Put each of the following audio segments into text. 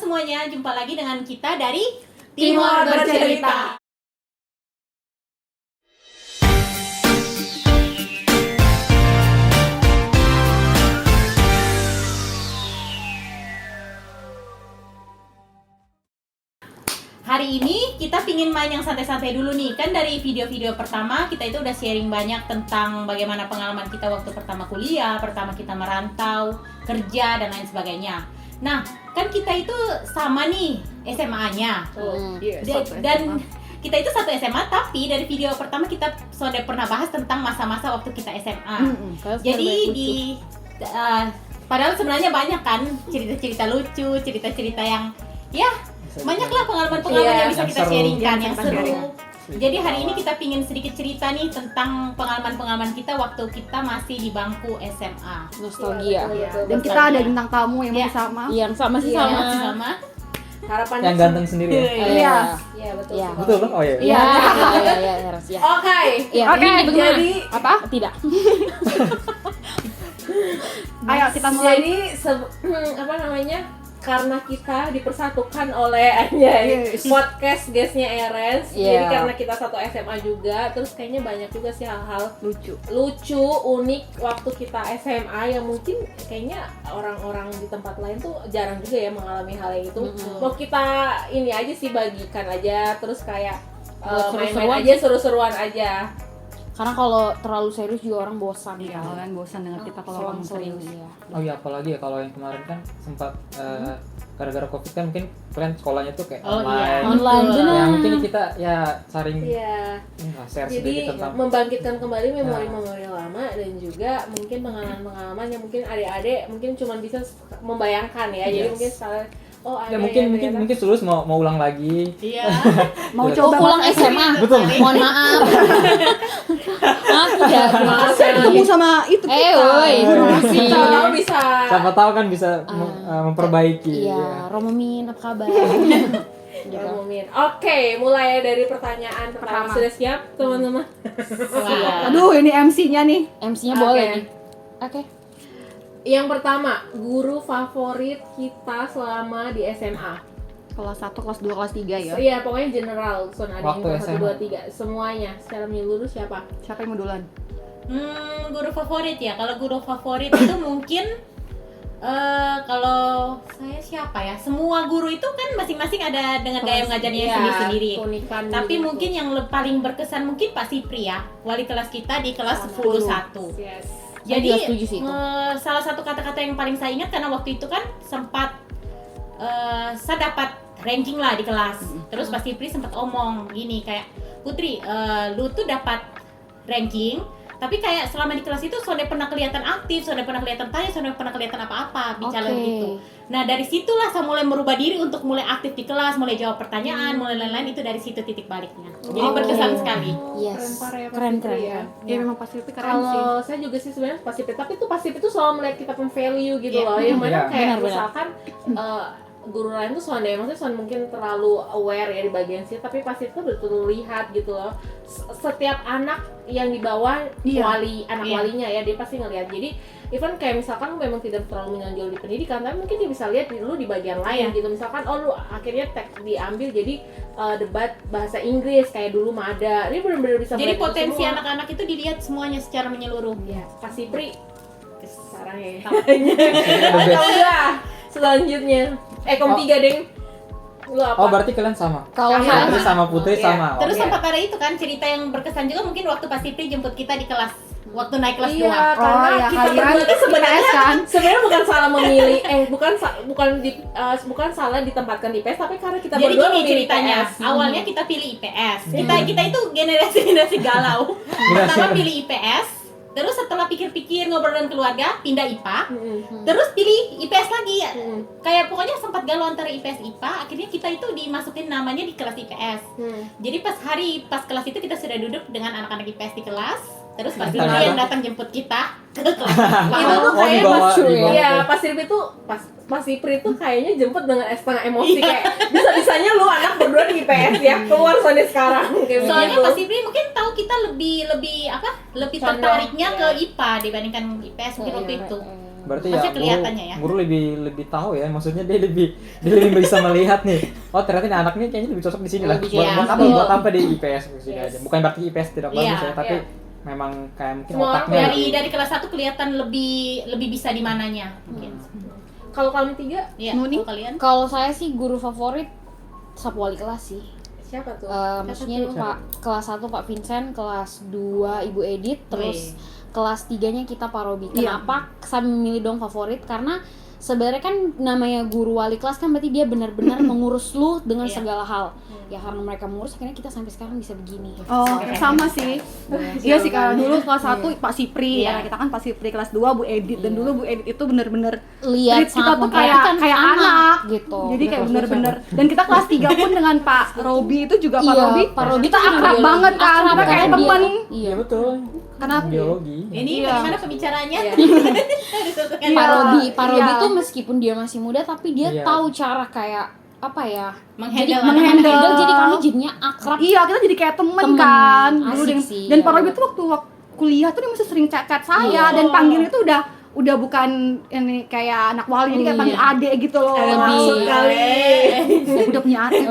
semuanya, jumpa lagi dengan kita dari Timor Bercerita. Hari ini kita pingin main yang santai-santai dulu nih. Kan dari video-video pertama kita itu udah sharing banyak tentang bagaimana pengalaman kita waktu pertama kuliah, pertama kita merantau, kerja, dan lain sebagainya. Nah, kan kita itu sama nih SMA-nya. Dan kita itu satu SMA, tapi dari video pertama kita sudah pernah bahas tentang masa-masa waktu kita SMA. Jadi padahal sebenarnya banyak kan cerita-cerita lucu, cerita-cerita yang ya banyaklah pengalaman-pengalaman yang bisa kita sharingkan, yang seru. Jadi hari ini kita pingin sedikit cerita nih tentang pengalaman-pengalaman kita waktu kita masih di bangku SMA. Nostalgia. Dan kita ada bintang tamu yang masih sama. Yang sama sih Yang sama. masih sama. Harapannya Yang ganteng sendiri ya? Iya. Iya betul. Iya. Betul loh? Oh iya. Iya, harus ya. Oke. Iya, Oke, ini bagaimana? jadi apa? Tidak. Ayo kita mulai. Jadi apa namanya? Karena kita dipersatukan oleh podcast guestnya Erens, Iya. jadi karena kita satu SMA juga, terus kayaknya banyak juga sih hal-hal Lucu. unik waktu kita SMA yang mungkin kayaknya orang-orang di tempat lain tuh jarang juga ya mengalami hal yang itu. Mau kita ini aja sih bagikan aja, terus kayak Buat main-main seru-seruan aja, seru-seruan aja. Karena kalau terlalu serius juga orang bosan. Iya, kalian bosan dengar kita kalau ngomong serius. Iya. Oh iya, apalagi ya kalau yang kemarin kan sempat gara-gara covid kan mungkin kalian sekolahnya tuh kayak Oh, online. iya. Online Betul. benar. Ya mungkin kita ya saring Iya. share Jadi sedikit tentang membangkitkan kembali memori-memori lama dan juga mungkin pengalaman-pengalaman yang mungkin adik-adik mungkin cuma bisa membayangkan ya. Jadi Yes. mungkin sekalian ada ya mungkin ternyata. mungkin tulus mau ulang lagi. Iya. Mau Betul. coba Pulang masa SMA. Betul. Mohon maaf. Maaf tidak. Terima kasih. ketemu sama itu kita. woi. Masih. Siapa tahu bisa Siapa tahu kan bisa memperbaiki. Iya, Romomin apa kabar? ngomongin. Oke, mulai dari pertanyaan pertama. Pertama. Sudah siap teman-teman? Wah. Aduh, ini MC-nya nih. MC-nya Oke. boleh nih. Oke. Yang pertama, guru favorit kita selama di SMA. Kelas 1, kelas 2, kelas 3 ya. Iya, pokoknya general, so ada yang Waktu 1, SMA. 2, 3, semuanya secara menyeluruh siapa? Siapa yang mau duluan? Guru favorit ya. Kalau guru favorit itu mungkin kalau saya siapa ya? Semua guru itu kan masing-masing ada dengan gaya mengajarnya Iya, sendiri-sendiri. keunikan Tapi gitu. mungkin yang paling berkesan mungkin Pak Sipri ya, wali kelas kita di kelas 10-1. Yes. Jadi Saya juga setuju sih itu. salah satu kata-kata yang paling saya ingat karena waktu itu kan sempat saya dapat ranking lah di kelas. Terus Pak Sipri sempat omong gini kayak, Putri, lu tuh dapat ranking, tapi kayak selama di kelas itu sudah pernah kelihatan aktif, sudah pernah kelihatan tanya, sudah pernah kelihatan apa-apa bicara Oke. gitu. Nah dari situlah saya mulai merubah diri untuk mulai aktif di kelas, mulai jawab pertanyaan, mulai lain-lain, itu dari situ titik baliknya. Jadi Oh. berkesan sekali. Yes. Keren Keren. ya. Iya, memang pasti itu keren sih. Kalau saya juga sih sebenarnya pasif, tapi itu pasif itu selalu melihat kita punya value gitu Iya. loh. Yang mana Iya. kayak Benar-benar. misalkan guru lain tuh soalnya maksudnya soalnya mungkin terlalu aware ya di bagian situ, tapi pasif itu betul lihat gitu loh. Setiap anak yang di bawah Iya. anak Iya. walinya ya, dia pasti ngelihat. Jadi even kayak misalkan lu memang tidak terlalu menonjol di pendidikan, tapi mungkin dia bisa lihat lu di bagian lain gitu. Misalkan lu akhirnya teks diambil jadi debat bahasa Inggris kayak dulu mah ada. Dia benar-benar bisa Jadi melihat itu potensi semua. anak-anak itu dilihat semuanya secara menyeluruh. Iya, Pak Sipri. Sekarang ya. The best. Udah, selanjutnya. Kom 3, Deng. Lu apa? Oh berarti kalian sama. Kalau Sama. saya Putri sama Putri Iya. sama. Terus Oke. sempat ada itu kan cerita yang berkesan juga mungkin waktu Pak Sipri jemput kita di kelas waktu naik kelas 2. Iya, karena ya, kita kalian berdua tuh sebenarnya IPS kan? sebenarnya bukan salah memilih bukan salah ditempatkan di IPS, tapi karena kita Jadi berdua gini memilih ceritanya, IPS. awalnya kita pilih IPS. Kita itu generasi galau. Pertama pilih IPS, terus setelah pikir-pikir ngobrol dengan keluarga pindah IPA, terus pilih IPS lagi ya. Kayak pokoknya sempat galau antara IPS IPA, akhirnya kita itu dimasukin namanya di kelas IPS. Jadi pas kelas itu kita sudah duduk dengan anak-anak IPS di kelas. Terus Pak Sipri Ternyata- yang datang jemput kita ke kelas. Itu tuh Oh, kayak dibawa- pas dibawa iya, ke- pas Sipri tuh pas Sipri tuh kayaknya jemput dengan setengah emosi kayak bisa-bisanya lu anak berdua di IPS ya, keluar soalnya sekarang kayak Soalnya begitu. Pak Sipri mungkin tahu kita lebih Condong, tertariknya iya. ke IPA dibandingkan IPS mungkin waktu itu. Berarti Pasti ya kelihatannya ya. guru lebih tahu ya, maksudnya dia lebih bisa melihat nih. Oh ternyata ini anak nih kayaknya lebih cocok di sini lah. Lebih Buat apa di IPS di sini aja. Bukan berarti IPS tidak bagus Iya, ya, tapi iya. memang kayak mungkin Semua otaknya Dari kelas 1 kelihatan lebih bisa di mananya mungkin. Kalau kalian 3 Iya, Nuni? kalau kalian? Kalau saya sih guru favorit sapu wali kelas sih. siapa tuh? Maksudnya Siapa tuh? Pak kelas 1 Pak Vincent, kelas 2 Ibu Edit, terus kelas 3-nya kita Pak Robi. Iya. Kenapa saya memilih dong favorit? Karena sebenarnya kan namanya guru wali kelas kan berarti dia benar-benar mengurus lu dengan Iya. segala hal. Ya karena mereka mengurus akhirnya kita sampai sekarang bisa begini. Oh, sama sih. Iya sih, kalau dulu kelas 1 Pak Sipri, Iya. ya kita kan Pak Sipri, kelas 2 Bu Edit, dan dulu Bu Edit itu bener-bener Lihat treat kita sangat tuh kayak memperhatikan anak gitu. Jadi kayak bener-bener, dan kita kelas 3 pun dengan Pak Robi itu juga Pak Iya, Robi, Pak Robi kita tuh juga akrab biologi. banget kan, Akrab kita kayak karena dia- temen. Iya. Iya betul. Karena Biologi. Ini Iya. bagaimana pembicaranya? Iya. Disatukan. Pak Robi Iya. tuh meskipun dia masih muda tapi dia Iya. tahu cara kayak apa ya? Menghandle anak-anak. Menghandle, jadi kami jadinya akrab. iya, kita jadi kayak temen Temen. kan dulu. Asik Dan, sih, dan iya. Pak Robi tuh waktu kuliah tuh dia masih sering chat-chat saya, Iya. dan panggil itu udah bukan ini kayak anak wali, jadi kayak panggil Iya. adek gitu loh. Lebih. Maksud kali. Udah punya adik.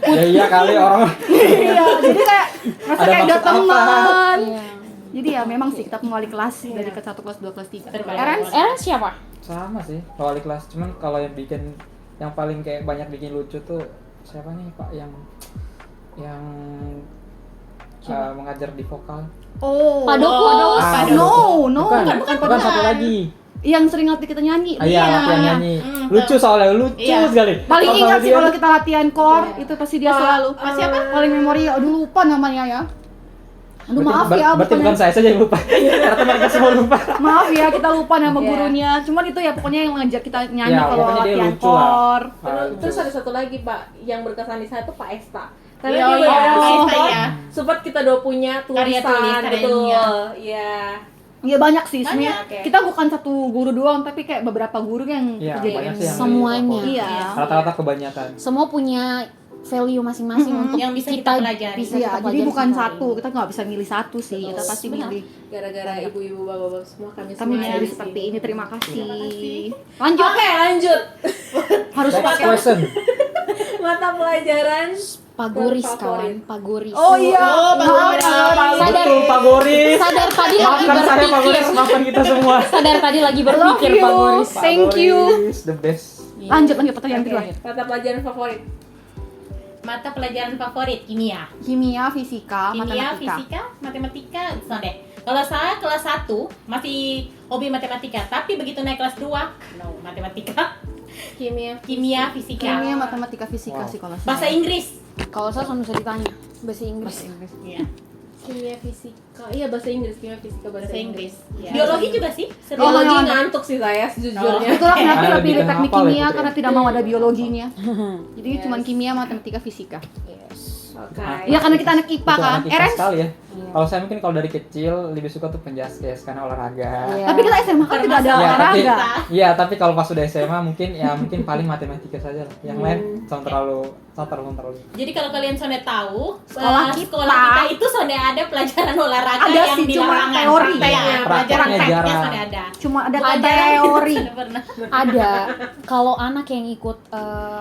Ya iya kali orang. Iya, jadi kayak merasa Ada kayak udah maksud apa? teman. Iya. Jadi ya memang sih kita pengawali kelas dari kelas 1, kelas 2, kelas 3. Terbaik. Eren? Eren siapa? Sama sih wali kelas, cuman kalau yang paling kayak banyak bikin lucu tuh siapa nih Pak yang mengajar di vokal. Oh. Pak Doko. Ah, No, bukan bukan. satu lagi. Yang sering latih kita nyanyi. Iya, latihan nyanyi. Hmm, Lucu soalnya, lucu Iya. sekali. Paling Kalau ingat sih dia- kalau kita latihan core, itu pasti dia selalu. siapa? Paling memori, aduh lupa namanya ya. Aduh maaf Berarti- ya, berarti bukan bukannya, saya saja yang lupa. Ternyata mereka semua lupa. maaf ya kita lupa nama Iya. gurunya. Cuman itu ya pokoknya yang ngajar kita nyanyi Ya, kalau pokoknya dia latihan lucu lah. core. Terus ada satu lagi Pak yang berkesan di saya tuh Pak Esta. Karena Iya, dia iya, benar-benar Pak Esta, support, ya. support kita udah punya Karya tulisan tulis, karya betul. ilmiah. Iya. Ya banyak sih sebenarnya. Banyak, ya. Kita bukan satu guru doang, tapi kayak beberapa guru yang Iya, kejadian banyak sih yang Semuanya. di- Iya. Rata-rata kebanyakan. Semua punya value masing-masing untuk Yang bisa kita pelajari. bisa Iya, kita jadi pelajari bukan sendiri. satu, kita nggak bisa milih satu sih, kita pasti Benar. milih. Gara-gara ibu-ibu bapak-bapak semua kami Kami semua bisa ada jadi di seperti sini. ini, terima kasih. kasih. Lanjut, Oke, lanjut. harus Next pakai. question. Mata pelajaran Pagoris favorit. kawan, Pagoris. Oh iya, Pak Goris. Sadar. Betul Pak Goris. Sadar tadi lagi Maafkan saya Pak berpikir. Goris, maafkan kita semua. Sadar tadi lagi Love berpikir you. Pagoris. Pak Thank you. Goris, the best. Lanjut pertanyaan kedua. mata pelajaran favorit. Mata pelajaran favorit kimia. Kimia, fisika, Kimia, matematika. fisika, matematika, so deh. Kalau saya kelas 1 masih hobi matematika, tapi begitu naik kelas 2, no, matematika, Kimia. kimia, fisika. Kimia, matematika, fisika Wow. sih kalau saya. Bahasa Inggris. Kalau saya sama bisa ditanya bahasa Inggris. Bahasa Inggris. Iya, Kimia fisika. Iya, bahasa Inggris, kimia fisika, bahasa Inggris. Iya. Biologi juga sih. Seru. Oh, Biologi iya. ngantuk sih saya sejujurnya. Itulah kenapa Ah, kita lebih pilih ke teknik hafal ya, kimia Putri? karena tidak mau ada biologinya. Jadi Yes. cuma kimia, matematika, fisika. Oke. Ya karena kita anak IPA Betul, kan. anak IPA Eren, sekali ya. Kalau saya mungkin kalau dari kecil lebih suka tuh penjaskes karena olahraga. Iya. tapi kita SMA kan tidak ada Iya, tapi olahraga. iya, tapi kalau pas sudah SMA mungkin paling matematika saja lah. Yang lain jangan terlalu. Jadi kalau kalian sonde tahu, Sekolah sekolah kita. kita itu sonde ada pelajaran olahraga Ada yang sih, di cuma lapangan. teori. Prakteknya, Ya, pelajaran prakteknya prakteknya jarang. sonde ada. Cuma ada Ada. teori. Sonde pernah. Ada kalau anak yang ikut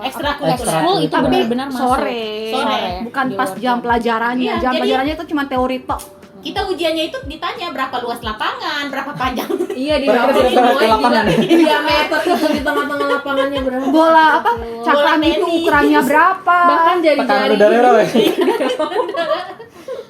Ekstrakurikuler. ekskul itu Tapi benar-benar masuk. sore. Sore. Bukan Di pas luar jam jam. pelajarannya. Iya, Jam jadi- pelajarannya itu cuma teori tok. Kita ujiannya itu ditanya berapa luas lapangan, berapa panjang. Iya, di Berarti lapangan kita semua ke lapangan juga. ya? Diameter itu di tengah-tengah lapangannya berapa? Bola apa? Cakram Bola itu tenis. ukurannya berapa? Bahkan Tekanan jari-jari. udara berapa?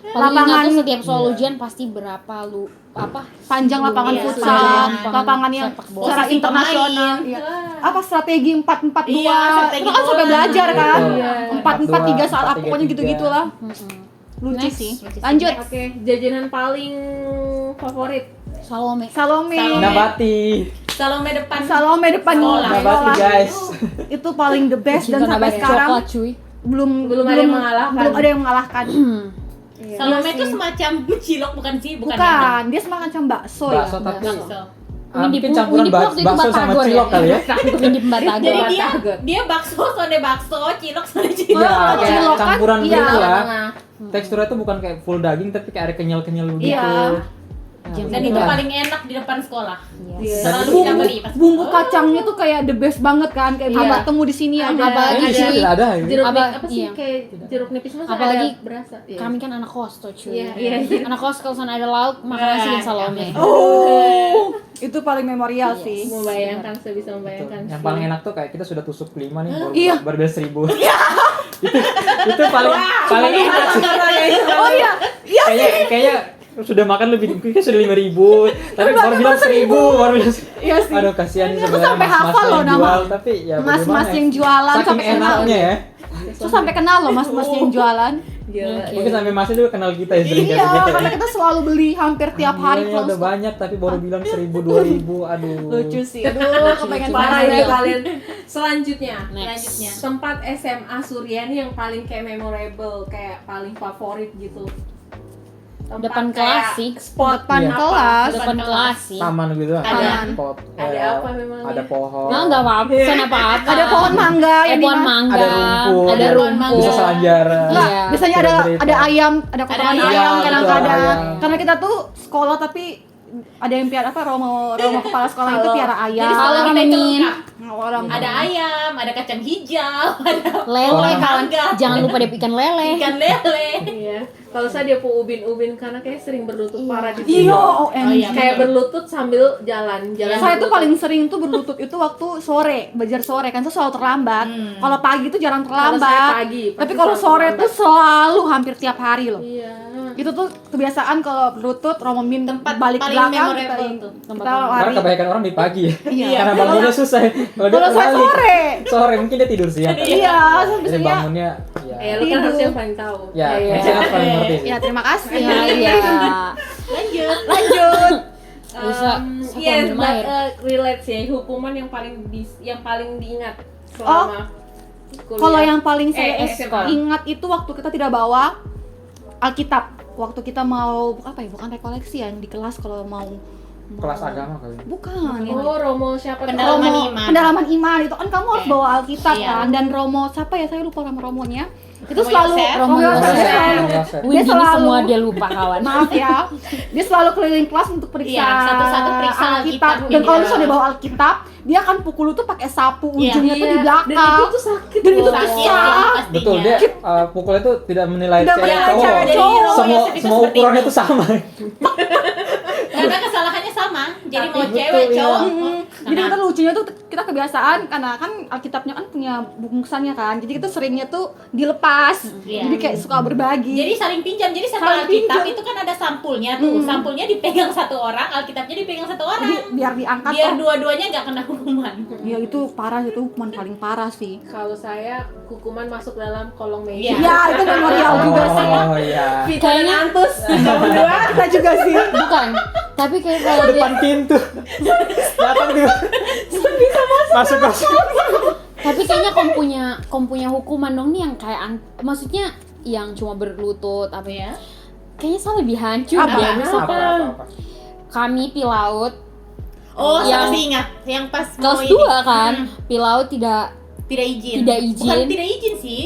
Paling Lapangan- ingat tuh setiap soal ujian pasti berapa lu apa Panjang lapangan Iya, futsal, panjang lapangan yang sepak bola. secara Posisi internasional. pemain. Iya. Apa strategi 4-4-2? Iya, strategi Itu kan sampai bola. belajar kan? Betul. Iya. 4-4-3 saat 4-3-3. pokoknya gitu-gitulah. Lucu Next. sih. Lucu sih. Lanjut. Oke, jajanan paling favorit. Salome. Salome. Salome. Nabati. Salome depan. Salome depan Sekolah. Nabati guys. Itu paling the best dan Cinta sampai nabati sekarang coklat, cuy. Belum ada yang mengalahkan. Belum ada yang mengalahkan. Salome Iya itu sih. semacam cilok bukan sih? Bukan. Bukan, dia semacam bakso ya. Bakso tapi Bakso. mungkin campuran waktu itu bakso sama batagor cilok kali ya. Mindip batagor. Jadi Batagor. dia bakso, sonde bakso, cilok, sonde cilok. Iya, Oh, kayak cilok kan? campuran Iya. gitu lah. Nah, Teksturnya tuh bukan kayak full daging tapi kayak ada kenyal-kenyal begitu. Iya. Dan itu paling enak di depan sekolah. Yes. Selalu kita beli pas Bumbu kacangnya tuh kayak the best banget kan, kayak Iya. nggak temu di sini ada. Apalagi Di sini tidak ada ya. Jeruk Apa- apa sih iya. kayak jeruk nipis masa Apalagi ada berasa. Iya. Kami kan anak kos tuh cuy. Iya. Anak kos kalau sana ada lauk makan nasi dan salome. Oh, itu paling memorial Yes. sih. Membayangkan sebisa Tuh, membayangkan. yang sih. paling enak tuh kayak kita sudah tusuk 5 nih Iya. baru beres 1.000. itu paling enak sih. Oh iya, iya. Kayaknya sudah makan lebih kita sudah 5.000 tapi baru bilang 1.000 baru bilang. Iya sih. Aduh kasihan nih Aku sebenarnya sampai mas-mas hafal loh yang nama. jual tapi ya Mas-mas bagaimana yang ya? jualan Saking sampai kenal. enaknya ya. Terus sampai kenal loh mas-mas yang jualan. Gila. Mungkin sampai masnya juga kenal kita ya sering Iya, kasih kita karena ya. kita selalu beli hampir tiap hari Iya, kalau udah banyak tapi baru bilang 1.000 2.000 aduh. lucu sih. Aduh, kepengen Parah banget. ya kalian. Selanjutnya, Selanjutnya. tempat SMA Suryani yang paling kayak memorable, kayak paling favorit gitu. Tempat Depan kayak kelas sih. Spot Depan Iya. kelas. Depan kelas sih. Taman gitu kan. Ada. Pot, Ada apa memang? Ada pohon. Nah, enggak apa-apa, sana apa-apa. Ada pohon mangga yang pohon dimana- mangga. Ada rumput. Ada Pohon rumput. mangga. Bisa selanjaran. Enggak, Iya. biasanya ada Cerita-cerita. ayam, ada kotoran ayam, ayam betul, kadang-kadang. ayam. Karena kita tuh sekolah tapi ada yang piara apa romo kepala sekolah itu piara ayam. Jadi sekolah kita itu Min. lengkap. Orang Ada ayam, ada kacang hijau, ada Lele pohon kawan. mangga, Jangan lupa deh ikan lele. ikan lele. Iya. Kalau saya dia ubin-ubin karena kayak sering berlutut Iya. parah di Iya, sini. OMG. iya. Kayak berlutut sambil jalan Saya tuh berlutut. paling sering tuh berlutut itu waktu sore, belajar sore kan saya selalu terlambat. Kalau pagi tuh jarang Kalau saya terlambat. pagi, Tapi pasti kalau selalu sore terlambat. tuh selalu hampir tiap hari loh. Iya. Itu tuh kebiasaan kalau berlutut Romo Mim Tempat balik paling belakang memorable kita, tuh. kita Karena lari. kebanyakan orang di pagi ya. Iya. Karena bangunnya susah. Kalau dia Kalau saya balik, sore. sore mungkin dia tidur siang. kan. Iya, saya Jadi biasanya bangunnya ya. Lu kan Tidur. harusnya yang paling tahu. Ya, Iya. saya kan paling ngerti sih. ya terima kasih. Iya. Lanjut. Lanjut. Bisa. Siapa Yes, minum but air? relate sih hukuman yang paling diingat selama kuliah. Kalau yang paling saya SMA. ingat itu waktu kita tidak bawa Alkitab. Waktu kita mau apa ya? Bukan rekoleksi ya, yang di kelas kalau mau Kelas agama kali. Bukan. ini. Oh, Romo siapa tuh? Pendalaman Romo, iman. pendalaman iman itu kan kamu harus Oke. bawa Alkitab Iya. kan, dan Romo siapa ya, saya lupa nama Romonya itu Romo selalu Yosef. Romo Yosef. Yosef. Yosef. Wih, gini selalu- semua dia lupa kawan. Maaf ya, dia selalu keliling kelas untuk periksa Iya, satu-satu periksa Alkitab. dan kalau Iya. misalnya dia bawa Alkitab dia akan pukul lu tuh pakai sapu, Iya. ujungnya tuh di Dan belakang itu tuh sakit. Dan itu loh. Sakit susah. ya, pastinya. Betul dia pukulnya tuh tidak menilai Tidak cewek menilai cowok. cewek Jadi cowok. Romo Semua Yosef itu semua seperti ukurannya itu. tuh sama. Karena kesalahannya sama. Jadi mau Betul, cewek, iya. cowok. Jadi kita lucunya tuh kita kebiasaan karena kan Alkitabnya kan punya bungkusannya kan, jadi kita seringnya tuh dilepas, Iya. jadi kayak suka berbagi. Jadi saling pinjam. Jadi satu Saling Alkitab pinjam. itu kan ada sampulnya tuh. Sampulnya dipegang satu orang, Alkitabnya dipegang satu Jadi orang. biar diangkat Biar tuh. dua-duanya nggak kena hukuman. Ya itu parah, itu hukuman paling parah sih. Kalau saya hukuman masuk dalam kolong meja. Iya. Ya itu memorial juga sih. Oh iya. Kayaknya antus. Berdua. Kita juga sih. Bukan. Tapi kayak kalau dia Depan pintu. Datang dia. Masuk. tapi kayaknya kom punya hukuman dong nih yang kayak maksudnya yang cuma berlutut apa ya? Kayaknya saya lebih hancur Apa? deh. Apa, Misalkan apa. kami pilaut Oh, saya Yang- masih ingat yang pas kelas mau 2 ini. kan, Hmm, pilaut tidak tidak izin. Tidak izin. Bukan tidak izin sih.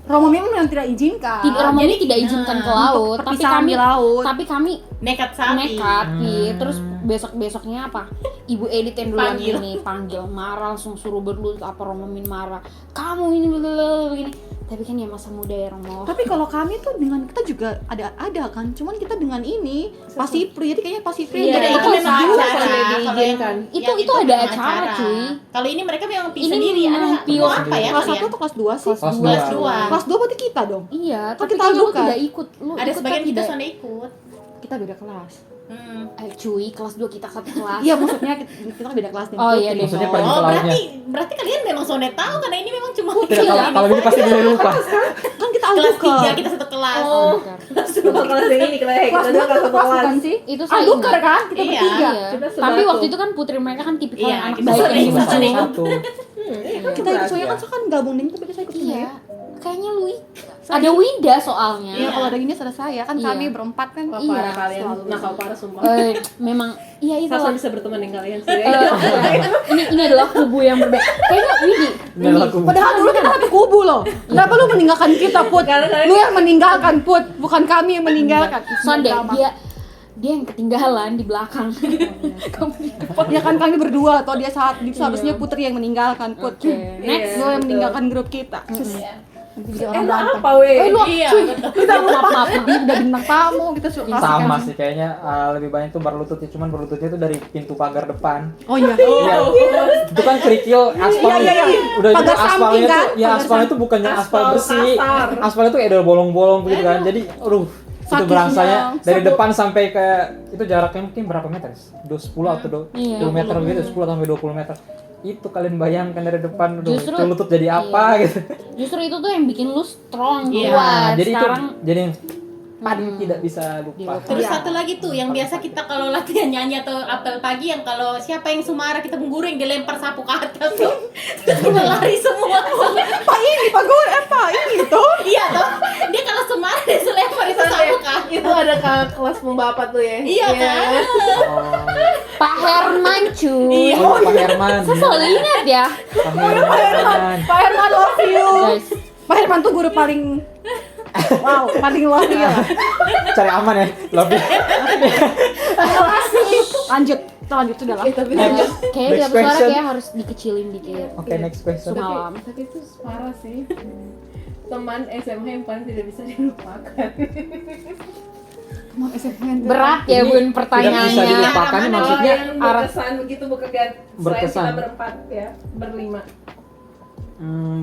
Romo memang yang tidak izinkan. Romo jadi- tidak izinkan ke laut, tapi Perpisahan kami di laut. tapi kami Nekat sapi. nekat terus besoknya apa, Ibu Edit yang duluan Panggil. ini panggil marah, langsung suruh berlutut, apa Romo Min marah, kamu ini blablabla, begini. Tapi kan ya masa muda ya Romo. Tapi kalau kami tuh dengan kita juga ada kan, cuman kita dengan ini pasipri, jadi kayaknya pasipri Iya, yang Jadi jadi itu ikut memang juga. acara. sampai Kalau yang- diizinkan. Itu yang ada memang acara, cuy. Kalau ini mereka memang pi Ini sendiri. Ada memang mau pure apa ya Kelas kalian? 1 atau kelas 2 sih? Kelas dua. Kelas 2. Kelas 2 berarti kita dong. Iya, Kan tapi kita kayaknya lu bukan. tidak ikut. Lu Ada ikut sebagian kan kita tidak? sana ikut. Kita beda kelas. Cuy, kelas 2 kita satu kelas. Iya, maksudnya kita beda kelas nih. Oh iya deh. Maksudnya no. paling Oh, ke lautnya. berarti kalian memang sonde tahu karena ini memang cuma Tidak kalau ini pasti dia lupa. Kan kita kelas alduker. 3 kita satu kelas. Oh, kelas yang ini kita Kelas 2 dua kelas satu satu kelas kelas. bukan sih? Itu saya Alduker ingat. kan? Kita Iya. bertiga. Iya. Kita Tapi sebatu. waktu itu kan putri mereka kan tipikal Iya, anak kita baik sering yang ikut bisa sering. Satu. Kita ikut soalnya kan kan gabung nih, tapi kita ikut sendiri. Iya. Kayaknya lu ada Winda soalnya. Iya, kalau ada gini ada saya kan Iya. kami berempat kan. Wah, Iya, parah kalian. selalu. Nakal parah sumpah. Memang iya itu. Sasa bisa berteman dengan kalian sih. Ini adalah kubu yang berbeda. Kayaknya Widi. Ini adalah kubu. Padahal dulu kita satu kubu loh. Kenapa lu meninggalkan kita, Put? Karena kalian- Lu yang meninggalkan, Put, bukan kami yang meninggalkan. Sonde Drama. dia yang ketinggalan di belakang. Kamu di depan. Ya kan kami berdua atau dia saat itu seharusnya Putri yang meninggalkan Put. Oke, Next Iya, lo yang betul. meninggalkan grup kita. Nanti jadi orang Lu berantem. apa weh? Iya, Kita lupa dia udah bintang tamu kita suka Sama sih kayaknya lebih banyak tuh berlututnya, cuman berlututnya tuh dari pintu pagar depan. Oh iya. Iya. Itu kan kerikil aspal. Iya. Udah gitu Pagar aspalnya samping, kan? tuh, ya Pagar aspalnya tuh bukannya aspal Aspal bersih. kasar. Aspalnya tuh kayak ada bolong-bolong begitu kan. Jadi aduh, itu Sakitnya. berangsanya dari Sebut. depan sampai ke itu jaraknya mungkin berapa meter? 10 atau 20 Iya, meter begitu, 10 sampai 20 meter. Itu kalian bayangkan dari depan, aduh, Justru- itu lutut jadi apa iya. gitu. Justru itu tuh yang bikin lu strong, Iya. kuat. Nah, jadi Sekarang itu jadi yang paling tidak bisa lupa. Dilupa. Terus Iya. satu lagi tuh yang biasa kita kalau latihan nyanyi atau apel pagi yang kalau siapa yang sumara kita mengguring dilempar sapu ke atas tuh. Terus kita lari semua. Pak ini Pak gue Pak ini tuh. Iya toh. Dia kalau sumara dia selempar itu sapu ke atas. Itu ada kakak kelas bapak tuh ya. Iya kan? Oh, Pak Herman cuy. oh Pak Herman. Saya selalu ingat ya. Pak Herman. Pak Herman love you. Guys, Pak Herman tuh guru paling wow, paling love you lah. Cari aman ya, lebih. Lanjut, kita lanjut sudah lah. Tapi Next. kayaknya Next tiap suara question. kayak harus dikecilin dikit. Oke, next question. Semalam. tapi itu parah sih. Teman SMA yang paling tidak bisa dilupakan. Teman SMA yang Berat ya Ini Bun Tidak bisa pertanyaannya. dilupakan Arah mana? maksudnya yang berkesan begitu bukan selain Berkesan. kita berempat ya, berlima.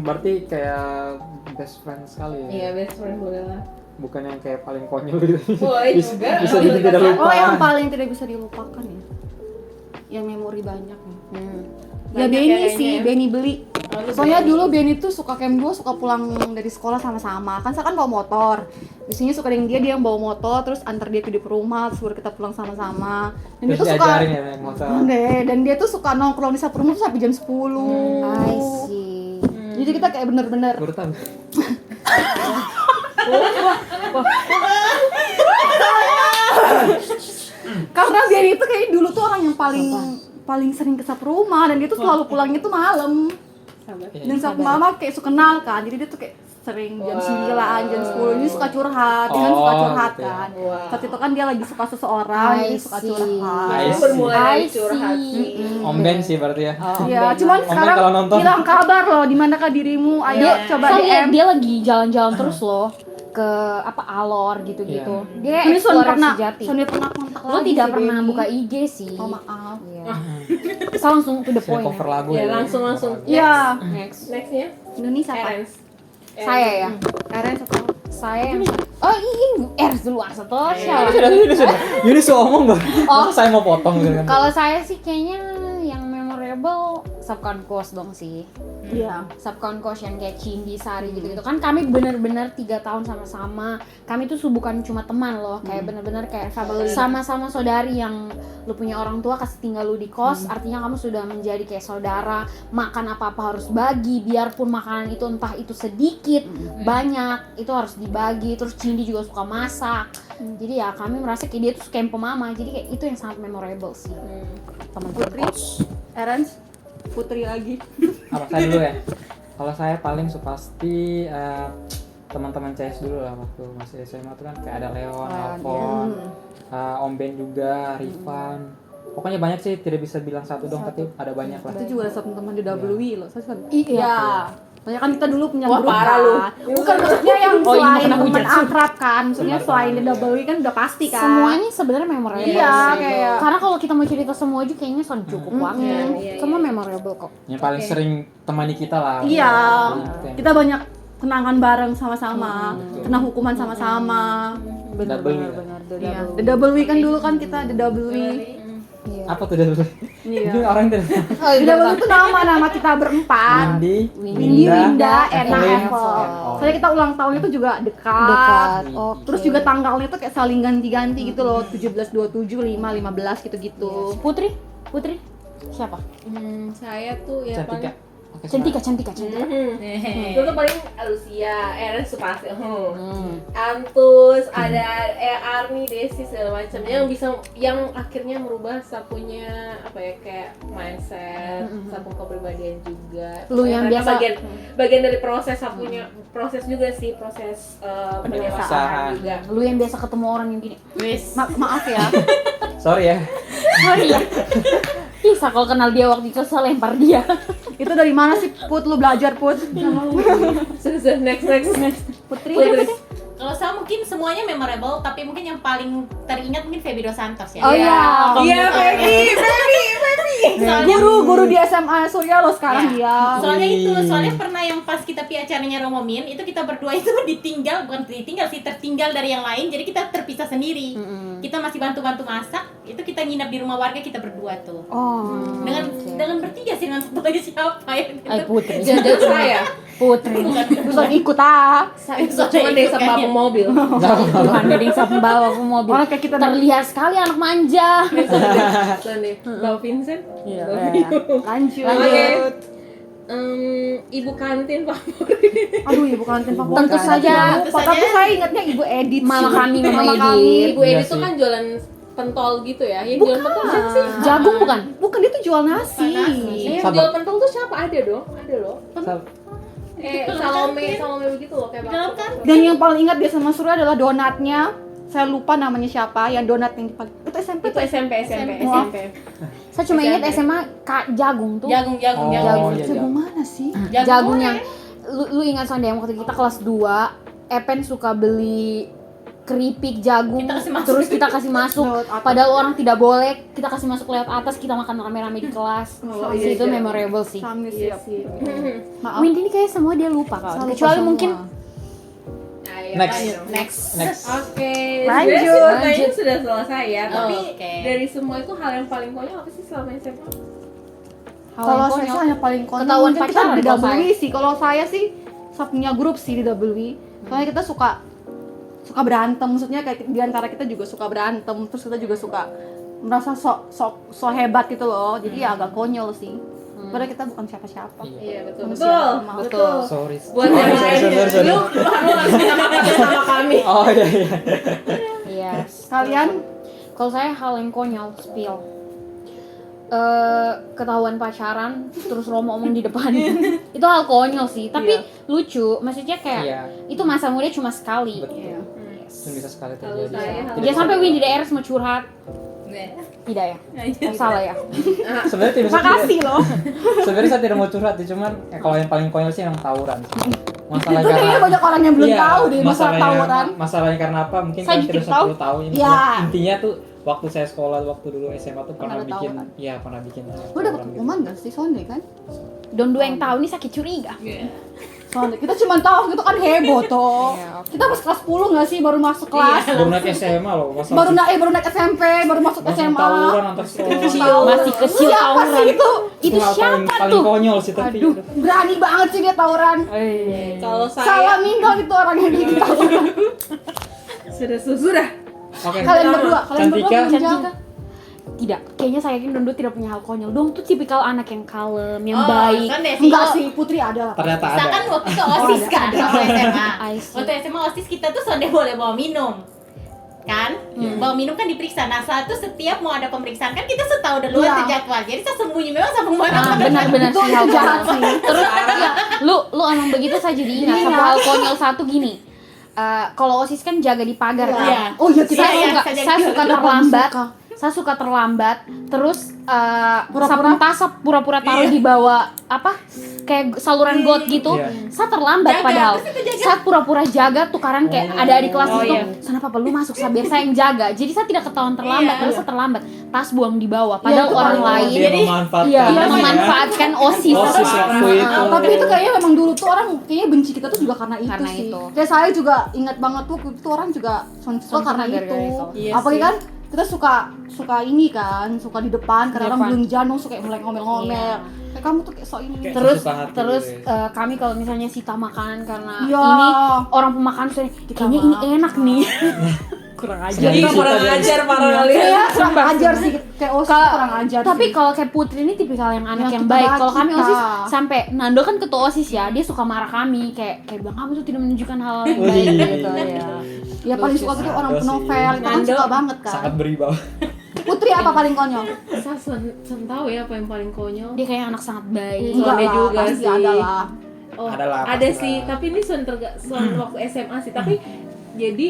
Berarti kayak best friend sekali ya. Iya, best friend boleh lah. Bukan yang kayak paling konyol gitu. Boleh bisa, juga. bisa jadi tidak lupa. Oh, yang paling tidak bisa dilupakan ya. Yang memori banyak ya. Ya Banyak Benny kayaknya sih, ya. Benny beli. Lalu Soalnya Benny. dulu Benny tuh suka camp 2 suka pulang dari sekolah sama-sama. Kan saya kan bawa motor. Biasanya suka dengan dia yang bawa motor terus antar dia ke rumah terus baru kita pulang sama-sama. Dan dia Terus tuh suka diajarin ya naik motor. dan dia tuh suka nongkrong di Sapurumum sampai jam 10. I see. Jadi kita kayak bener-bener Baru tahu. karena Benny itu kayak dulu tuh orang yang paling sering ke Sapurumum dan dia tuh selalu pulangnya tuh malam. Dan Sapurumum kayak suka kenal kan. Jadi dia tuh kayak sering jam 9, jam 10 ini suka curhat, dia kan suka Oh, curhat gitu ya. kan. Wow. Saat itu kan dia lagi suka seseorang, I jadi suka see. curhat. I Itu see. bermulai dari I curhat. see. Om Ben sih berarti ya. Iya, cuman Om Ben sekarang kalau nonton. hilang kabar loh, di manakah dirimu? Ayo Dia coba soalnya DM. dia lagi jalan-jalan terus loh ke apa Alor gitu-gitu. Dia Ini Son explorer pernah, sejati. Son pernah kontak Lo lagi tidak si pernah Benny. buka IG sih. Oh maaf. Iya. Saya langsung to the Saya point. cover lagu Ya, ya. langsung. Iya, Next. Nextnya, Indonesia apa? Erens. Saya ya. Eren suka. Saya yang oh ini dulu Asatosha. Yuni sudah ngomong bang. Oh. Masa saya mau potong gitu kan. Kalau saya sih kayaknya yang memorable Subconscious dong sih. Iya. Subconscious yang kayak Cindy, Sari gitu-gitu kan kami bener-bener 3 tahun sama-sama. Kami tuh bukan cuma teman loh, kayak bener-bener kayak sama-sama saudari yang lu punya orang tua kasih tinggal lu di kos, artinya kamu sudah menjadi kayak saudara. Makan apa-apa harus bagi, biarpun makanan itu entah itu sedikit, banyak, itu harus dibagi. Terus Cindy juga suka masak. Jadi ya kami merasa kayak dia tuh kayak pemama. Jadi kayak itu yang sangat memorable sih. Teman-teman kos. Eren, Putri lagi. Apa saya dulu ya? Kalau saya paling pasti teman-teman CS dulu lah waktu masih SMA tuh kan kayak ada Leon, Alfon, Om Ben juga, Rifan. Pokoknya banyak sih, tidak bisa bilang satu dong, tapi ada banyak lah. Itu juga ada satu teman di WI loh. Saya suka. Iya. Soalnya kan kita dulu punya Wah, grup parah kan. lu. Bukan maksudnya yang Oh, ini selain kena teman hujat. akrab kan. Maksudnya Benar, selain di benar. WI kan udah pasti kan. Semuanya sebenarnya memorable. Iya, sih. kayak Karena kalau kita mau cerita semua aja kayaknya son cukup banget. iya, Semua memorable kok. Yang paling sering temani kita lah. Iya, Gitu. kita banyak kenangan bareng sama-sama, kena hukuman sama-sama. Double Benar-benar ya? benar. Iya, The Double Week kan dulu kan kita The Double Week. Iya. Apa tuh dulu? Iya. Ini orang tidak. Oh, The Double Week itu nama kita berempat. Windy, Winda, Erna, Evelyn, Evel. Oh. Soalnya kita ulang tahunnya tuh juga dekat. Dekat. Oh, Terus juga tanggalnya tuh kayak saling ganti-ganti gitu loh, 17, 27, 5, 15 gitu-gitu. Putri? Siapa? Saya tuh ya Cantika. paling Cantika. Itu tuh paling Lucia, Supasi, Antus, ada Arni, Desi segala macam yang akhirnya merubah Sapunya apa ya kayak mindset, Sapu kepribadian juga. Lu yang Ternyata biasa bagian dari proses Sapunya, proses juga sih proses pendewasaan juga. lu yang biasa ketemu orang yang gini. Wis. Maaf ya. Sorry ya. Sorry ya. Bisa kalau kenal dia waktu itu saya lempar dia. Itu dari mana sih Put, lu belajar Put? Sudah, next. Putri. Kalau saya mungkin semuanya memorable, tapi mungkin yang paling teringat mungkin Feby Dos Santos ya. Oh iya. Iya, Feby. Soalnya Guru di SMA Surya lo sekarang dia. Soalnya pernah yang pas kita pi acaranya Romomin, itu kita berdua itu bukan ditinggal sih, tertinggal dari yang lain, jadi kita terpisah sendiri. Kita masih bantu-bantu masak, itu kita nginap di rumah warga kita berdua tuh. Oh. Dengan bertiga sih, dengan satu lagi siapa ya? Ay Putri. Jangan saya. Putri. Terus ikut ah. Cuma desa bawa mobil. Bukan dia yang sampai bawa ke mobil. Orang kayak kita Terlihat sekali anak manja. Nih, Bapak Vincent. Iya. Lanjut. Oke. Ibu kantin favorit. Aduh, ibu kantin favorit. Tentu saja. Tapi saya ingatnya Ibu Edit. Mama kami, Mama kami. Edit. Ibu Edi tuh kan jualan pentol gitu ya. Yang jualan pentol siapa sih? Jagung bukan? Bukan, dia tuh jual nasi. Yang Sabar. jual pentol tuh siapa? Ada loh. Sab- Salome begitu loh kayak Dalam bakso. kan? Dan yang paling ingat dia sama Surya adalah donatnya. Saya lupa namanya siapa, yang donat yang dipakai. Itu SMP. Itu SMP. Saya cuma ingat SMA Kak Jagung tuh. Jagung. iya, Jagung jagung. mana sih? Jagung yang lu ingat Sonde yang waktu kita kelas 2, Epen suka beli keripik jagung, Kita kasih masuk. terus kita kasih masuk. Lewat atas. Padahal orang tidak boleh, kita kasih masuk lewat atas, kita makan rame-rame di kelas. Oh, Sih, iya, itu iya. memorable sih. Kami Iya siap. sih. Maaf. Windy ini kayak semua dia lupa kan. Saya lupa Kecuali semua. mungkin Ayo, Next. ayo. Next. Oke, Lanjut. sebenarnya sih pertanyaan sudah selesai ya. Oh, Tapi oke. dari semua itu hal yang paling konyol apa sih selama SMA? Kalau saya yang paling konyol Ketahuan mungkin kita pacaran di kalau WI sih. Kalau saya sih punya grup sih di WI. Soalnya kita suka berantem, maksudnya kayak di antara kita juga suka berantem, terus kita juga suka merasa so hebat gitu loh. Jadi ya agak konyol sih. Padahal kita bukan siapa-siapa. Iya, betul. Manusia. Betul. Sorry. Buat yang lain, Sorry. lu harus minta maaf sama kami. Oh iya. iya. Kalian Kalau saya hal yang konyol, spill. Ketahuan pacaran, terus Romo omong di depan. Itu hal konyol sih, tapi lucu. Maksudnya kayak Iya. itu masa muda cuma sekali. Betul. Dan bisa sekali Kalau terjadi. saya hal- Dia sampai Win di daerah mau curhat. Tidak ya? Salah ya? Sebenarnya tidak makasih loh. Sebenarnya saya tidak mau curhat, cuman kalau yang paling konyol sih yang tawuran sih. Masalahnya Itu kayaknya banyak orang yang belum Iya, tahu deh masalah tawuran. Masalahnya karena apa? Mungkin Saya kalian tidak dikit tahu. perlu tahu. Iya. Intinya tuh waktu saya sekolah, waktu dulu SMA tuh pernah Pernah bikin, tawuran. iya pernah bikin. Lu dapet tawuran gitu. hukuman gak sih Sonde kan? Don dua yang tahu ini sakit curiga. Sonde kita cuma tahu itu kan heboh toh. Iya, oke. Kita pas kelas 10 gak sih baru masuk kelas? Baru naik SMA loh, masa Baru naik SMP, baru masuk langsung SMA. tawuran antar sekolah. Kecil, masih kecil Siapa tawuran. sih itu? Itu hal siapa paling tuh? konyol sih tapi. Aduh, berani banget sih dia tawuran. Kalau Salah saya minggal itu orang yang bikin tawuran. sudah. Oke. Kalian berdua Cantika. Cantika? Tidak, kayaknya saya yakin Dondo tidak punya hal konyol. Dong tuh tipikal anak yang kalem, yang Oh, baik. kan deh, Enggak kalau- sih, Putri ada lah. Ternyata Kita ada. kan waktu itu OSIS kan, waktu SMA. I see. Waktu SMA OSIS kita tuh Sonde boleh bawa minum. Kan? Bawa minum kan diperiksa. Nah, saat itu setiap mau ada pemeriksaan kan kita tahu duluan Iya. tuh jadwal. Jadi saya sembunyi memang sama mana. Ah, benar-benar Itu sih hal jahat konyol. sih. Terus ya, lu emang begitu saya jadi ingat Iya. satu hal konyol satu gini. Kalau OSIS kan jaga di pagar Iya. kan. Oh iya, kita Saya Iya, suka, saya saya juga suka suka. terlambat. Suka. Saya suka terlambat. Terus Pura-pura? sabun tas pura-pura taruh di bawah apa? Kayak saluran got gitu. Iya. Saya terlambat Jaga, padahal. terus kita jaga. Saya pura-pura jaga tukaran kayak ada adik kelas Oh, itu. iya. Kenapa perlu masuk? Saya biar saya yang jaga. Jadi saya tidak ketahuan terlambat. Iya. Padahal saya terlambat. Tas buang di bawah. Padahal itu orang paling- lain Dia memanfaatkan. Iya, ya. memanfaatkan OSIS. OSIS waktu itu. Tapi itu kayaknya memang dulu tuh orang kayaknya benci kita tuh juga karena itu Karena sih. itu. Kayak saya juga ingat banget tuh itu orang juga suka karena itu. gara-gara itu. Iya Apalagi sih. kan kita suka ini kan, suka di depan karena orang Depan. belum jantung suka kayak mulai ngomel-ngomel. Iya. Kayak kamu tuh kayak sok ini. Kayak Terus sesuka hati terus gitu ya. kami kalau misalnya sita makanan karena Iya. ini orang pemakan sudah kayaknya ini makan. enak nih. kurang ajar. Jadi Jadi kurang ajar parah kali ya. Kayak kurang ajar sih, kayak OSIS Kalau- kurang ajar Tapi sih. kalau kayak Putri ini tipikal yang anak Yang yang kita baik. bagi Kalau kami kita. OSIS sampai Nando kan ketua OSIS ya, dia suka marah kami kayak bilang kamu tuh tidak menunjukkan hal yang baik gitu ya. Ya paling suka gitu orang Nando sih. penovel, kita kan Nando suka banget kan. Sangat beribawa. Putri apa paling konyol? Saya tahu ya apa yang paling konyol. Dia kayak anak sangat baik. Enggak Ada lah, juga pasti sih. ada lah. Oh, Adalah, ada pasti sih, lah. tapi ini soal waktu SMA sih. Tapi jadi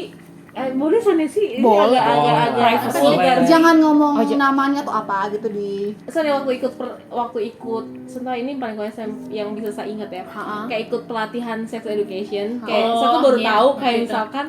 boleh sana sih ini Boleh. agak Boleh. vulgar sih. Jangan ngomong Oh, namanya tuh apa gitu di Soalnya waktu ikut sebentar ini paling konyol yang bisa saya ingat ya. Ha-ha. Kayak ikut pelatihan sex education. Kayak Oh, satu baru iya, tahu kayak gitu. misalkan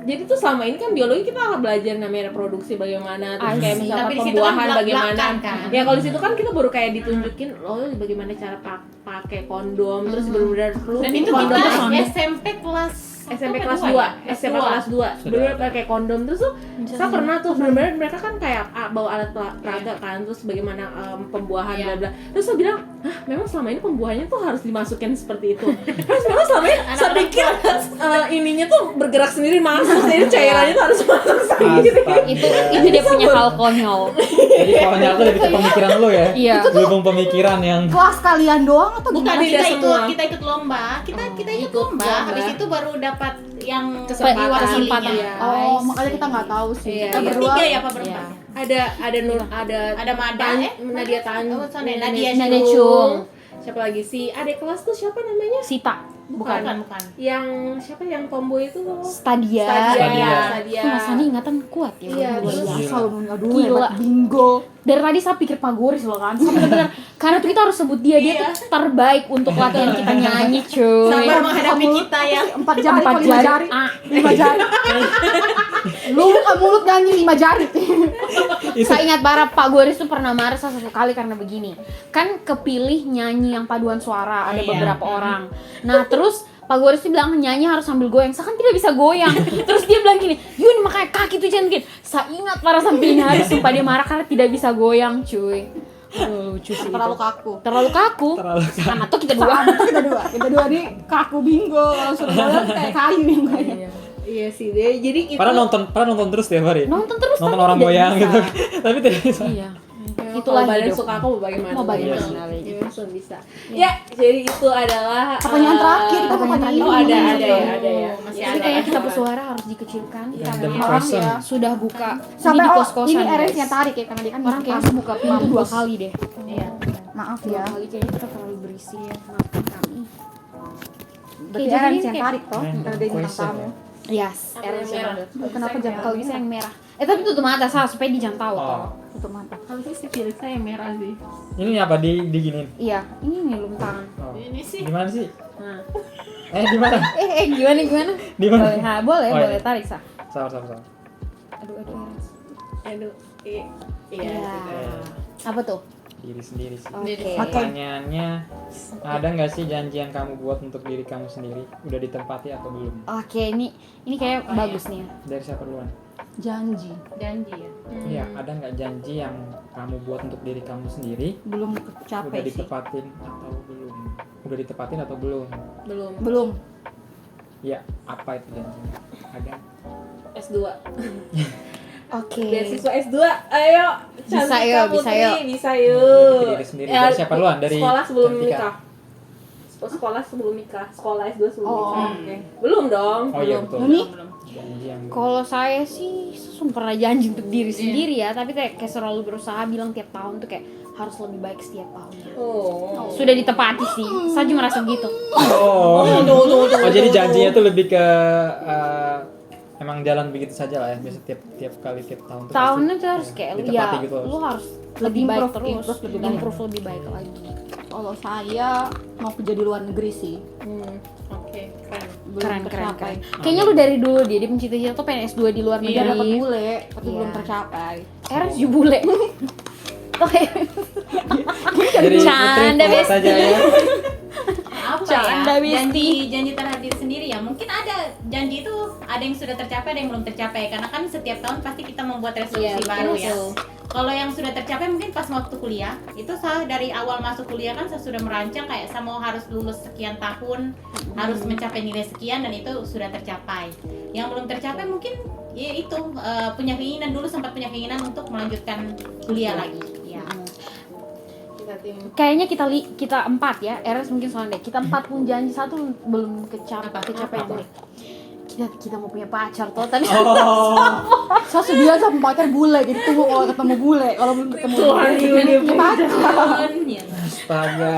jadi tuh selama ini kan biologi kita akan belajar namanya reproduksi bagaimana, terus I kayak see. misalkan Tapi di situ kan pembuahan bagaimana. belak-belakan kan. Ya kalau di situ kan kita baru kayak ditunjukin bagaimana cara pakai kondom, terus benar-benar lu Dan itu kondom kita tuh SMP kelas SMP apa, kelas dua 2, ya? SMA kelas 2 bener-bener pakai kondom terus tuh saya pernah tuh bener-bener mereka kan kayak bawa alat peraga kan terus bagaimana pembuahan Iya. bla bla terus saya bilang memang selama ini pembuahannya tuh harus dimasukin seperti itu terus memang selama ini saya pikir ininya tuh bergerak sendiri masuk jadi cairannya tuh harus masuk sendiri Itu dia punya hal konyol. Jadi konyol tuh lebih ke pemikiran lu ya. Iya. Belum pemikiran yang kelas kalian doang atau bukan gimana? kita Tidak ikut semua. kita ikut lomba kita ikut Ikut lomba lomba. habis itu baru dapat yang Kesempatan. Iya. Oh, makanya kita nggak tahu sih. Iya, Kita iya. berdua bertiga ya apa berempat Iya. ada Nur ada Mada, Nadia Tan Oh, sorry, Nadia Nadia Chung. Chung. Siapa lagi sih adik kelas tuh siapa namanya Sita. bukan yang siapa yang tomboy itu loh Stadia. Stadia. Mas Sani ingatan kuat ya. Iya, luar terus- biasa. selalu aduh Gila. hebat bingo. Dari tadi saya pikir Pak Goris loh kan. Saya bener-bener karena tuh kita harus sebut dia tuh terbaik untuk latihan kita nyanyi, cuy. sabar menghadapi kita ya 4 jari Empat atau 5 jari. jari? Ah. 5 jari. Lu buka mulut nyanyi 5 jari. Saya ingat banget Pak Goris tuh pernah marah satu kali karena begini. Kan kepilih nyanyi yang paduan suara ada Iya. beberapa orang. Nah, terus Pak Goris tuh bilang nyanyi harus sambil goyang. Saya kan tidak bisa goyang. Terus dia bilang gini, "Yun, makanya kaki tuh jangan gini." Saya ingat para sampai ini hari sumpah dia marah karena tidak bisa goyang, cuy. Aduh, lucu sih. Terlalu itu. kaku. Terlalu kaku. terlalu Sama tuh kita dua. Sama kita dua nih kaku bingo. Kalau suruh jalan kayak kayu yang kayak. Iya sih deh. Jadi itu pernah nonton terus tiap hari. Nonton terus Nonton tapi orang tidak goyang bisa. gitu. Tapi tidak bisa. Iya. itulah Itulah badan hidup. suka aku mau bagaimana? Mau bagaimana Iya. lagi. Ya, langsung bisa. Ya, jadi itu adalah Pertanyaan terakhir, kita pertanyaan pertanyaan terakhir. Oh, ada ya. Masih Jadi ada. kayaknya kita pesuara harus dikecilkan The karena Maaf person. ya. sudah buka Sampai ini di oh, kos-kosan. ini guys. RS-nya tarik ya karena dia kan Orang kayaknya buka pintu 2 kali deh. Iya. Maaf Dua ya. kali kayaknya kita terlalu berisik. Maafkan kami. Berarti Oke, jadi RS ini yang kayak- tarik toh karena dia bintang Question tamu. ya. Yes, Apa RS yang yang merah? ada. Kenapa jangan Kalau bisa yang merah. Tapi tutup mata Sal supaya dia jangan tahu. Oh. Tutup mata. Kalau sih pilih saya yang merah sih. Ini apa diginin? Iya, ini nih lum tangan. Oh. Ini sih Gimana sih? Nah. Di mana? Gimana? Di mana? Boleh, ha, boleh, Oh, iya. boleh tarik Sa. Sabar. Aduh, RS. Aduh, iya. Iya. Apa tuh? Diri sendiri sih. Oke. Pertanyaannya, ada nggak sih janji yang kamu buat untuk diri kamu sendiri? Udah ditempati atau belum? Oke, ini kayak bagus nih ya. Dari siapa duluan? Janji janji ya. Iya, ada nggak janji yang kamu buat untuk diri kamu sendiri? belum Udah tercapai sih. ditepatin atau belum? Udah ditepatin atau belum? Belum. Belum. Ya, apa itu janjinya? Ada? S2. Oke. Beasiswa S2. Ayo, Bisa Cantika yuk, bisa Putri, yuk. bisa yuk. Untuk diri sendiri. Dari siapa duluan? Dari sekolah sebelum Cantika? nikah. Sekolah sebelum nikah, sekolah S2 sebelum Oh, nikah. oke. Belum dong. Oh iya belum. betul. Ini Janji yang Kalau saya sih pernah janji untuk diri sendiri ya, tapi kayak selalu berusaha bilang tiap tahun tuh kayak harus lebih baik setiap tahunnya. Oh. Sudah ditepati sih, saya cuma merasa gitu. Oh, jadi janjinya tuh lebih ke emang jalan begitu saja lah ya. Biasa tiap kali tiap tahun tuh Tahunnya pasti, tuh harus ya, kayak ditepati ya, gitu harus. lu harus lebih baik Improve, terus, improve lebih baik. improve lebih baik lagi. kalau saya mau kerja di luar negeri sih. Oke, keren. Belum Keren. tercapai. Kayaknya lu dari dulu dia mencita-cita tuh pengen S2 di luar Biar dapat negeri. bule, tapi Iya. belum tercapai. RS juga bule. Oke. Jadi Canda, Putri, Bes. saja ya. Apa Canda, ya? Besti. Janji terhadap diri sendiri ya. Mungkin ada janji itu ada yang sudah tercapai, ada yang belum tercapai. Karena kan setiap tahun pasti kita membuat resolusi baru ya. Kalau yang sudah tercapai mungkin pas waktu kuliah, itu saya dari awal masuk kuliah kan saya sudah merancang kayak saya mau harus lulus sekian tahun, harus mencapai nilai sekian dan itu sudah tercapai. Yang belum tercapai mungkin ya itu punya keinginan dulu, sempat punya keinginan untuk melanjutkan kuliah lagi. Ya. Kita tim Kayaknya kita 4 ya, Eres mungkin soalnya deh. Kita 4 pun janji satu belum kecapai itu. Kita mau punya pacar toh tadi. Saya sedia sama pacar bule, jadi tunggu kalau ketemu bule. Kalau belum ketemu bule, punya pacar. Ya. Astaga.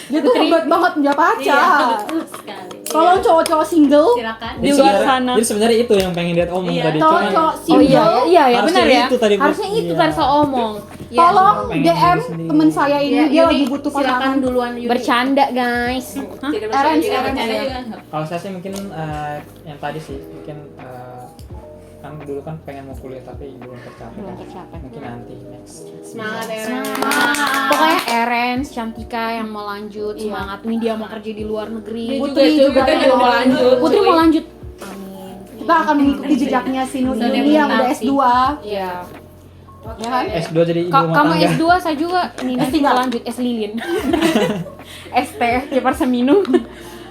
Dia tuh hebat banget punya Iya, pacar. betul sekali. Kalau cowok-cowok single, Silakan. Di luar sana. Jadi sebenarnya itu yang pengen dia omong Iya. tadi. cowok-cowok Oh single, iya Harusnya benar ya. itu tadi, Bu. Harusnya itu Iya. tadi saya omong. tolong pengen DM diri sendiri. temen saya ini, dia lagi butuh silakan pasangan. duluan Yuni. Bercanda guys. Hah? Tidak Aaron, bercanda, Aaron, bercanda. Saya juga. Kalau saya sih mungkin yang tadi sih mungkin kan dulu kan pengen mau kuliah tapi belum tercapai. Belum kan. tercapai. Mungkin nanti next. Semangat Eren. Pokoknya Erens, Cantika yang mau lanjut, semangat. Widya mau kerja di luar negeri. Dia Putri juga juga mau lanjut. Putri mau lanjut. Kita akan mengikuti jejaknya si Nuni Sudah yang udah menanti. S2. Iya. Oke. Ya kan? S2 jadi ibu rumah Kamu tangga. S2, saya juga nih nanti mau lanjut S Lilin. ST Kipar Seminu.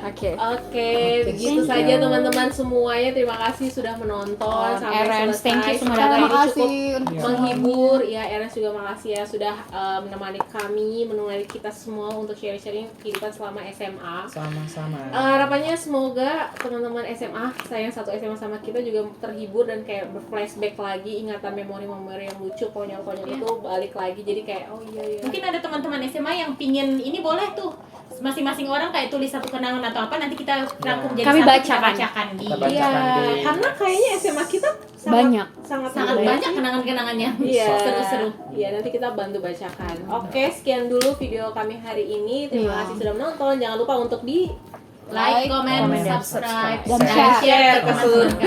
Oke. Oke, Thank begitu saja you. teman-teman semuanya. Terima kasih sudah menonton sampai Aaron, selesai. thank you semua Semoga datang. Terima ini kasih cukup untuk menghibur. Ya, Aaron juga makasih ya sudah menemani kami, menemani kita semua untuk sharing-sharing kehidupan selama SMA. Sama-sama. Harapannya semoga teman-teman SMA, saya yang satu SMA sama kita juga terhibur dan kayak berflashback lagi, ingatan memori-memori yang lucu, konyol-konyol itu balik lagi. Jadi kayak oh iya. Mungkin ada teman-teman SMA yang pingin ini, boleh tuh masing-masing orang kayak tulis satu kenangan atau apa, nanti kita rangkum jadi Kami satu, bacakan. kita bacakan di Kita bacakan Iya, di- karena kayaknya SMA kita Banyak. sangat sangat banyak kenangan-kenangannya. Iya. Seru-seru. Iya, nanti kita bantu bacakan. Oke, sekian dulu video kami hari ini. Terima kasih sudah menonton. Jangan lupa untuk di Like, comment, comment, subscribe, dan dan share ke share ke teman-teman.